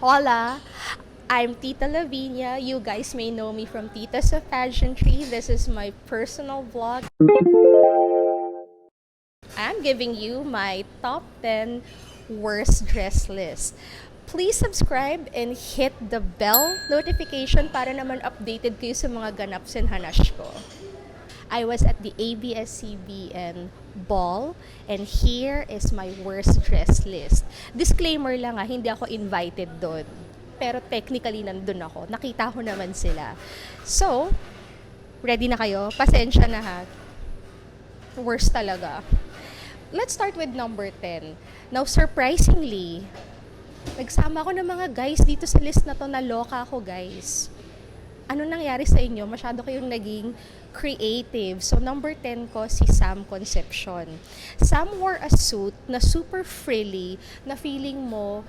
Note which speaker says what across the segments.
Speaker 1: Hola! I'm Tita Lavinia. You guys may know me from Tita sa Pageantry. This is my personal vlog. I'm giving you my top 10 worst dress list. Please subscribe and hit the bell notification para naman updated kayo sa mga ganap and hanash ko. I was at the ABS CBN BALL and here is my worst dress list. Disclaimer lang hindi ako invited doon. Pero technically nandun ako. Nakita ko naman sila. So, ready na kayo? Pasensya na ha. Worst talaga. Let's start with number 10. Now, surprisingly, nagsama ako ng mga guys dito sa list na to. Naloka ako, guys. Ano nangyari sa inyo? Masyado kayong naging creative. So, number 10 ko, si Sam Concepcion. Sam wore a suit na super frilly, na feeling mo,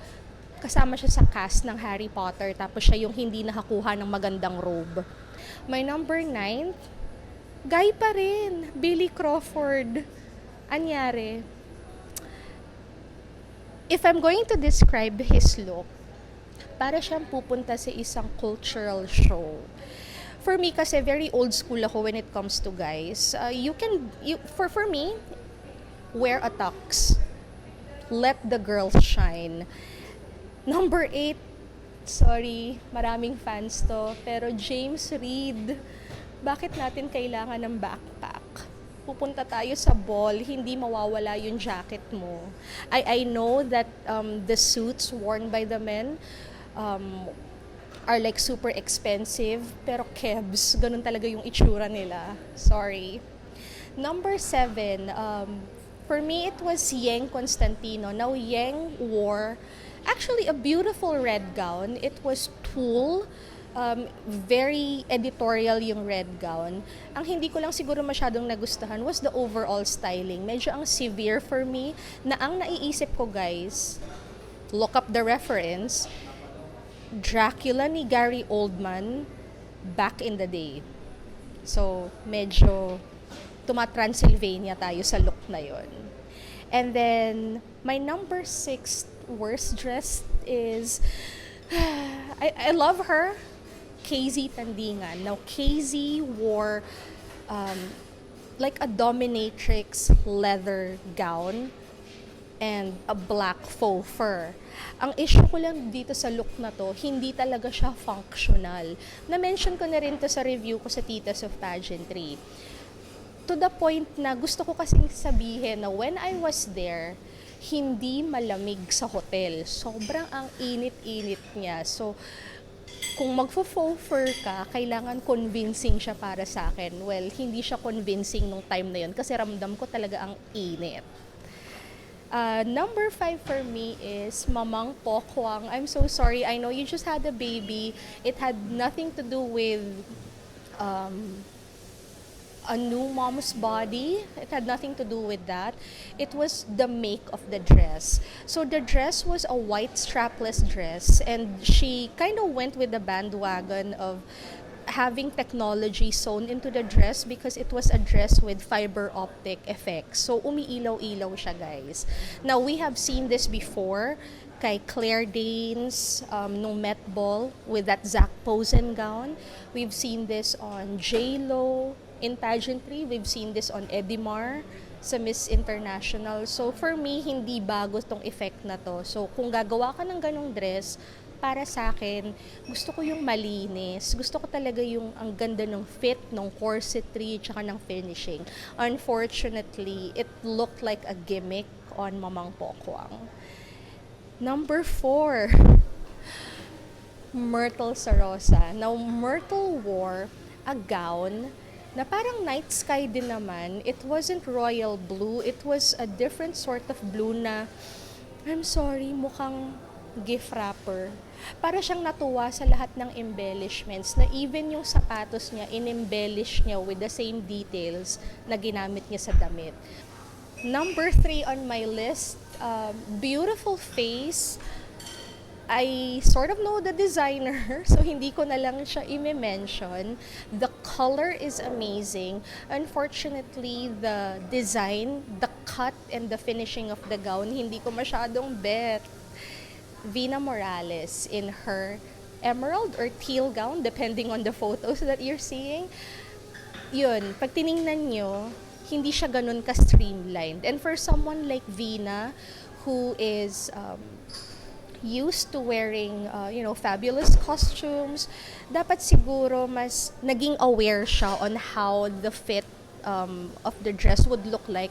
Speaker 1: kasama siya sa cast ng Harry Potter, tapos siya yung hindi nakakuha ng magandang robe. My number 9, guy pa rin, Billy Crawford. Anyari? If I'm going to describe his look, para siyang pupunta sa isang cultural show. For me kasi very old school ako when it comes to guys. For me, wear a tux. Let the girls shine. Number 8, sorry, maraming fans to, pero James Reid, bakit natin kailangan ng backpack? Pupunta tayo sa ball, hindi mawawala yung jacket mo. I know that the suits worn by the men are like super expensive, pero kebs, ganun talaga yung itsura nila. Sorry. Number 7, for me it was Yeng Constantino. Now Yeng wore actually a beautiful red gown. It was tulle. Very editorial yung red gown. Ang hindi ko lang siguro masyadong nagustuhan was the overall styling. Medyo ang severe for me, na ang naiisip ko guys, look up the reference, Dracula ni Gary Oldman back in the day. So, medyo tuma-Transylvania tayo sa look na yon. And then, my number 6 worst dressed is, I love her, KZ Tandingan. Now, KZ wore like a dominatrix leather gown and a black faux fur. Ang issue ko lang dito sa look na to, hindi talaga siya functional. Na-mention ko na rin to sa review ko sa Titas of Pageantry. To the point na gusto ko kasing sabihin na when I was there, hindi malamig sa hotel. Sobrang ang init-init niya. So, kung magfo-faux fur ka, kailangan convincing siya para sa akin. Well, hindi siya convincing nung time na yun kasi ramdam ko talaga ang init. Number 5 for me is Mamang Pokwang. I'm so sorry. I know you just had a baby. It had nothing to do with a new mom's body. It had nothing to do with that. It was the make of the dress. So the dress was a white strapless dress, and she kind of went with the bandwagon of having technology sewn into the dress because it was a dress with fiber optic effects. So umiilaw-ilaw siya, guys. Now, we have seen this before kay Claire Danes nung Met Ball with that Zac Posen gown. We've seen this on J-Lo in pageantry. We've seen this on Edimar sa Miss International. So for me, hindi bago tong effect na to. So kung gagawa ka ng ganong dress, para sa akin, gusto ko yung malinis. Gusto ko talaga yung ang ganda ng fit, ng corsetry, tsaka ng finishing. Unfortunately, it looked like a gimmick on Mamang Pokwang. Number 4, Myrtle Serosa. Now, Myrtle wore a gown na parang night sky din naman. It wasn't royal blue. It was a different sort of blue na, I'm sorry, mukhang gift wrapper. Para siyang natuwa sa lahat ng embellishments na even yung sapatos niya, in-embellish niya with the same details na ginamit niya sa damit. Number 3 on my list, beautiful face. I sort of know the designer, so hindi ko na lang siya i-mention. The color is amazing. Unfortunately, the design, the cut, and the finishing of the gown, hindi ko masyadong bet. Vina Morales in her emerald or teal gown, depending on the photos that you're seeing. Yun, pag tiningnan nyo, hindi siya ganun ka-streamlined. And for someone like Vina, who is used to wearing, fabulous costumes, dapat siguro mas naging aware siya on how the fit of the dress would look like.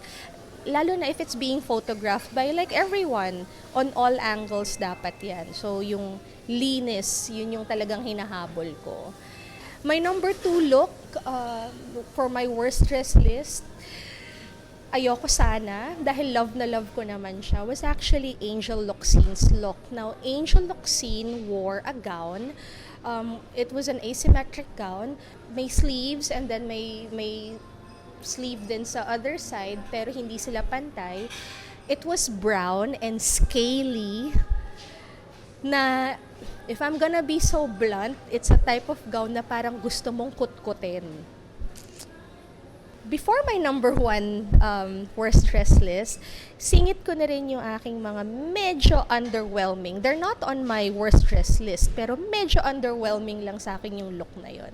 Speaker 1: Lalo na if it's being photographed by like everyone, on all angles dapat yan. So yung linis, yun yung talagang hinahabol ko. My number 2 look for my worst dress list, ayoko sana, dahil love na love ko naman siya, was actually Angel Locsin's look. Now, Angel Locsin wore a gown. It was an asymmetric gown. May sleeves and then may sleeve din sa other side, pero hindi sila pantay. It was brown and scaly na, if I'm gonna be so blunt, it's a type of gown na parang gusto mong kutkutin. Before my number 1 worst dress list, singit ko na rin yung aking mga medyo underwhelming. They're not on my worst dress list, pero medyo underwhelming lang sa akin yung look na yun.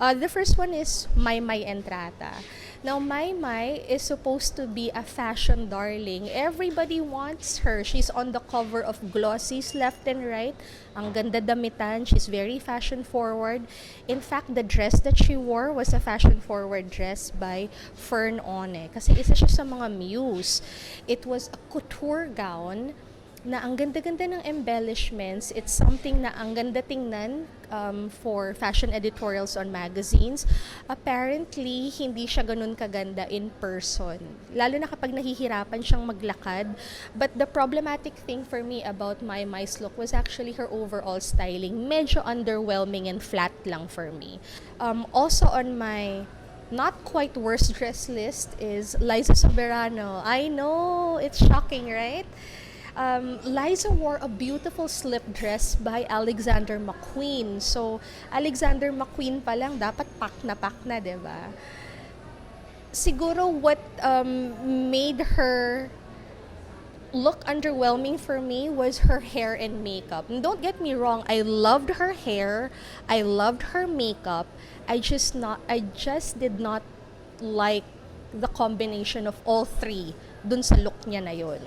Speaker 1: The first one is Mylene Entrada. Now, Mylene is supposed to be a fashion darling. Everybody wants her. She's on the cover of glossies left and right. Ang ganda damitan. She's very fashion forward. In fact, the dress that she wore was a fashion forward dress by Fern One. Kasi isa siya sa mga muse. It was a couture gown na ang ganda-ganda ng embellishments. It's something na ang ganda tingnan for fashion editorials on magazines. Apparently, hindi siya ganun kaganda in person. Lalo na kapag nahihirapan siyang maglakad. But the problematic thing for me about My's look was actually her overall styling. Medyo underwhelming and flat lang for me. Also on my not quite worst dress list is Liza Soberano. I know, it's shocking, right? Liza wore a beautiful slip dress by Alexander McQueen. So, Alexander McQueen pa lang, dapat pak na, diba? Siguro what made her look underwhelming for me was her hair and makeup. And don't get me wrong, I loved her hair, I loved her makeup. I just did not like the combination of all three dun sa look niya na yun.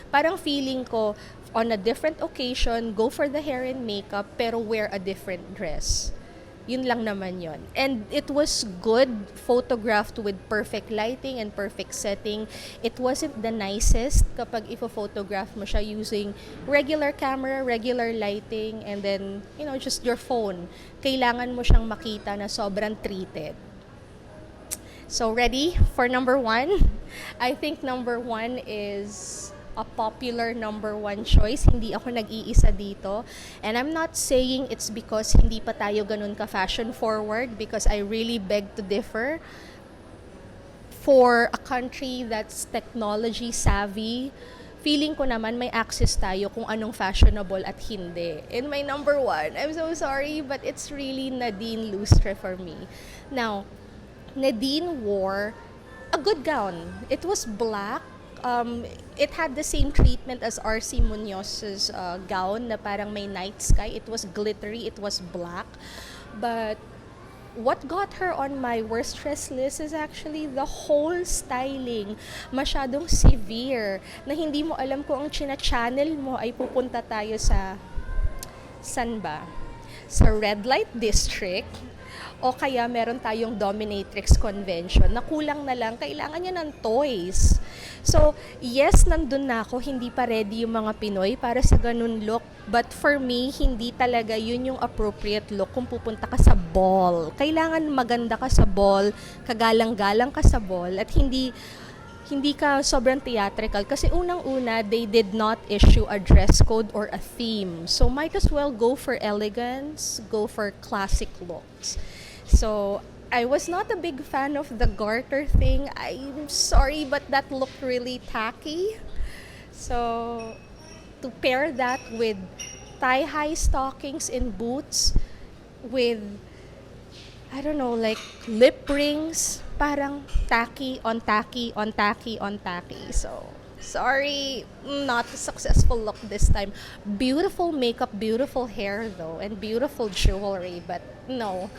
Speaker 1: Parang feeling ko, on a different occasion, go for the hair and makeup, pero wear a different dress. Yun lang naman yun. And it was good, photographed with perfect lighting and perfect setting. It wasn't the nicest kapag ifo-photograph mo siya using regular camera, regular lighting, and then, just your phone. Kailangan mo siyang makita na sobrang treated. So, ready for number 1? I think number 1 is a popular number 1 choice. Hindi ako nag-iisa dito. And I'm not saying it's because hindi pa tayo ganun ka-fashion forward, because I really beg to differ. For a country that's technology savvy, feeling ko naman may access tayo kung anong fashionable at hindi. And my number 1, I'm so sorry, but it's really Nadine Lustre for me. Now, Nadine wore a good gown. It was black. It had the same treatment as R.C. Muñoz's gown na parang may night sky. It was glittery, it was black. But what got her on my worst dress list is actually the whole styling. Masyadong severe na hindi mo alam kung ang china-channel mo ay pupunta tayo sa san ba? Sa red light district, o kaya meron tayong dominatrix convention na kulang na lang, kailangan niya ng toys. So, yes, nandun na ako, hindi pa ready yung mga Pinoy para sa ganun look. But for me, hindi talaga yun yung appropriate look kung pupunta ka sa ball. Kailangan maganda ka sa ball, kagalang-galang ka sa ball, at hindi ka sobrang theatrical. Kasi unang-una, they did not issue a dress code or a theme. So, might as well go for elegance, go for classic looks. So, I was not a big fan of the garter thing. I'm sorry, but that looked really tacky. So, to pair that with thigh-high stockings and boots with, I don't know, like lip rings, parang tacky on tacky on tacky on tacky. So, Sorry, not a successful look this time. Beautiful makeup, beautiful hair though, and beautiful jewelry, but no.